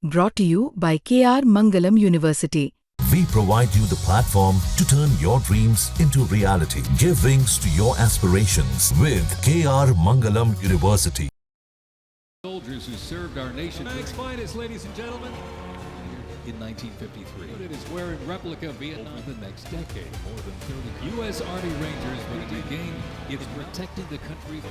Brought to you by KR Mangalam University. We provide you the platform to turn your dreams into reality. Give wings to your aspirations with KR Mangalam University. Soldiers who served our nation. Tonight's finest, ladies and gentlemen. In 1953. But it is wearing replica Vietnam Over the next decade, more than 30 U.S. Army Rangers with the game. it's protecting the country.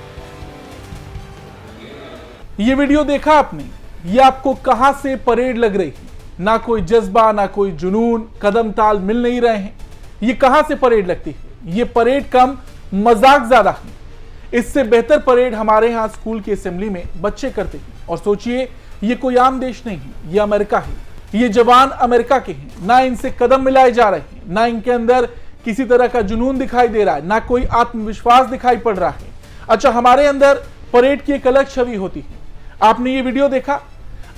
ये video देखा आपने? ये आपको कहां से parade लग रही है? ना कोई जज्बा, ना कोई जुनून, कदम ताल मिल नहीं रहे हैं। ये कहां से परेड लगती है? ये परेड कम, मजाक ज्यादा है। इससे बेहतर परेड हमारे यहाँ स्कूल की असेंबली में बच्चे करते हैं। और सोचिए, ये कोई आम देश नहीं है, ये अमेरिका है। ये जवान अमेरिका के हैं। ना इनसे कदम मिलाए जा रहे हैं, ना इनके अंदर किसी तरह का जुनून दिखाई दे रहा है, ना कोई आत्मविश्वास दिखाई पड़ रहा है। अच्छा, हमारे अंदर परेड की एक अलग छवि होती है। आपने ये वीडियो देखा?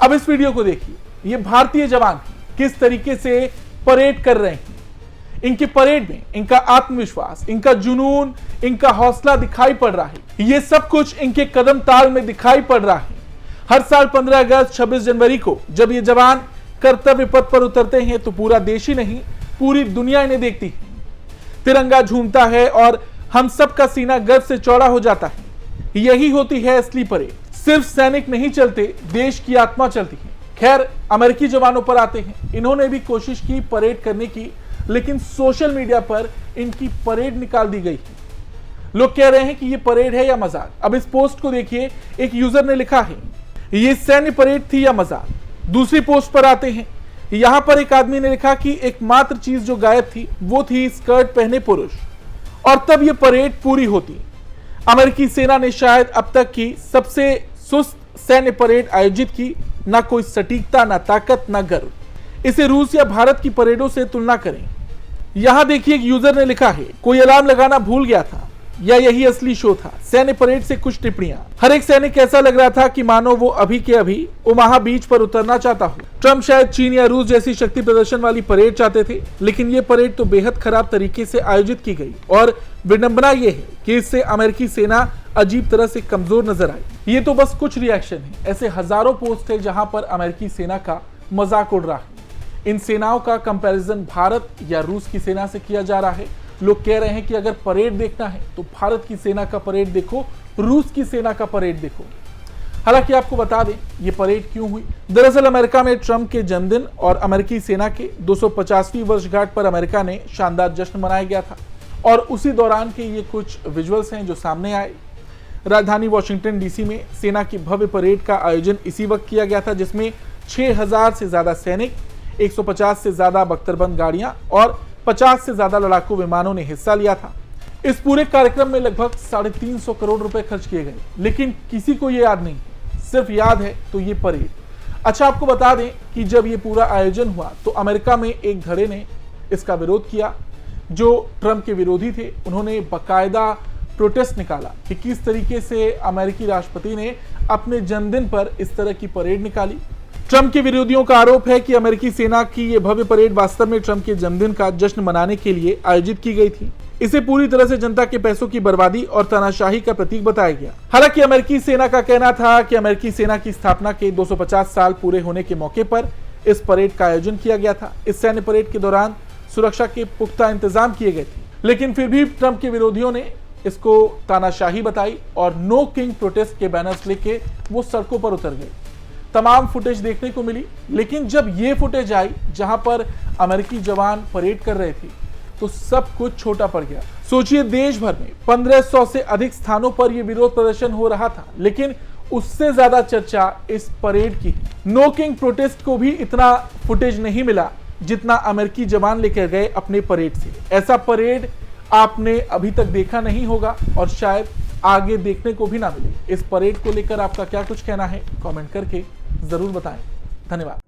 अब इस वीडियो को देखिए। ये भारतीय जवान किस तरीके से परेड कर रहे हैं। इनकी परेड में इनका आत्मविश्वास, इनका जुनून, इनका हौसला दिखाई पड़ रहा है। ये सब कुछ इनके कदम ताल में दिखाई पड़ रहा है। हर साल 15 अगस्त, 26 जनवरी को जब ये जवान कर्तव्य पथ पर उतरते हैं तो पूरा देश ही नहीं, पूरी दुनिया इन्हें देखती है। तिरंगा झूमता है और हम सबका सीना गर्व से चौड़ा हो जाता है। यही होती है असली परेड। सिर्फ सैनिक नहीं चलते, देश की आत्मा चलती है। खैर, अमेरिकी जवानों पर आते हैं। इन्होंने भी कोशिश की परेड करने की, लेकिन सोशल मीडिया पर इनकी परेड निकाल दी गई है। लोग कह रहे हैं कि ये परेड है या मजाक। अब इस पोस्ट को देखिए। एक यूजर ने लिखा है, ये सैन्य परेड थी या मजाक। दूसरी पोस्ट पर आते हैं। यहां पर एक आदमी ने लिखा कि एकमात्र चीज जो गायब थी वो थी स्कर्ट पहने पुरुष, और तब ये परेड पूरी होती। अमेरिकी सेना ने शायद अब तक की सबसे सुस्त सैन्य परेड आयोजित की। ना कोई सटीकता, ना ताकत, ना गर्व। इसे रूस या भारत की परेडों से तुलना करें। यहां देखिए, एक यूजर ने लिखा है, कोई अलार्म लगाना भूल गया था या यही असली शो था। सैन्य परेड से कुछ टिप्पणियां। हर एक सैनिक ऐसा लग रहा था कि मानो वो अभी के अभी ओमाहा बीच पर उतरना चाहता हो। ट्रंप शायद चीन या रूस जैसी शक्ति प्रदर्शन वाली परेड चाहते थे, लेकिन ये परेड तो बेहद खराब तरीके से आयोजित की गई। और विडंबना ये है कि इससे अमेरिकी सेना अजीब तरह से कमजोर नजर आई। ये तो बस कुछ रिएक्शन है। ऐसे हजारों पोस्ट है जहां पर अमेरिकी सेना का मजाक उड़ रहा है। इन सेनाओं का कंपैरिजन भारत या रूस की सेना से किया जा रहा है। लोग कह रहे हैं कि अगर परेड देखना है तो भारत की सेना का परेड देखो, रूस की सेना का परेड देखो। हालांकि आपको बता दें, ये परेड क्यों हुई। दरअसल अमेरिका में ट्रंप के जन्मदिन और अमेरिकी सेना के 250वीं वर्षगांठ पर अमेरिका ने शानदार जश्न मनाया गया था। और उसी दौरान के ये कुछ विजुअल्स हैं जो सामने आए। राजधानी वॉशिंगटन डीसी में सेना की भव्य परेड का आयोजन इसी वक्त किया गया था, जिसमें 6000 से ज्यादा सैनिक, 150 से ज्यादा बख्तरबंद गाड़ियां और 50 से ज्यादा लड़ाकू विमानों ने हिस्सा लिया था। इस पूरे कार्यक्रम में लगभग 350 करोड़ रुपए खर्च किए गए, लेकिन किसी को यह याद नहीं। सिर्फ याद है तो ये परेड। अच्छा, आपको बता दें कि जब ये पूरा आयोजन हुआ तो अमेरिका में एक धड़े ने इसका विरोध किया। जो ट्रंप के विरोधी थे, उन्होंने बाकायदा प्रोटेस्ट निकाला कि किस तरीके से अमेरिकी राष्ट्रपति ने अपने जन्मदिन पर इस तरह की परेड निकाली। ट्रंप के विरोधियों का आरोप है कि अमेरिकी सेना की यह भव्य परेड वास्तव में ट्रंप के जन्मदिन का जश्न मनाने के लिए आयोजित की गई थी। इसे पूरी तरह से जनता के पैसों की बर्बादी और तानाशाही का प्रतीक बताया गया। हालांकि अमेरिकी सेना का कहना था कि अमेरिकी सेना की स्थापना के 250 साल पूरे होने के मौके पर इस परेड का आयोजन किया गया था। इस सैन्य परेड के दौरान सुरक्षा के पुख्ता इंतजाम किए गए थे, लेकिन फिर भी ट्रंप के विरोधियों ने इसको तानाशाही बताई और नो किंग प्रोटेस्ट के बैनर्स लेके वो सड़कों पर उतर गए। तमाम फुटेज देखने को मिली, लेकिन जब ये फुटेज आई जहां पर अमेरिकी जवान परेड कर रहे थे तो सब कुछ छोटा पड़ गया। सोचिए, देश भर में 1500 से अधिक स्थानों पर यह विरोध प्रदर्शन हो रहा था, लेकिन उससे ज्यादा चर्चा इस परेड की। नो किंग प्रोटेस्ट को भी इतना फुटेज नहीं मिला जितना अमेरिकी जवान लेकर गए अपने परेड से। ऐसा परेड आपने अभी तक देखा नहीं होगा और शायद आगे देखने को भी ना मिले। इस परेड को लेकर आपका क्या कुछ कहना है, कमेंट करके जरूर बताएं। धन्यवाद।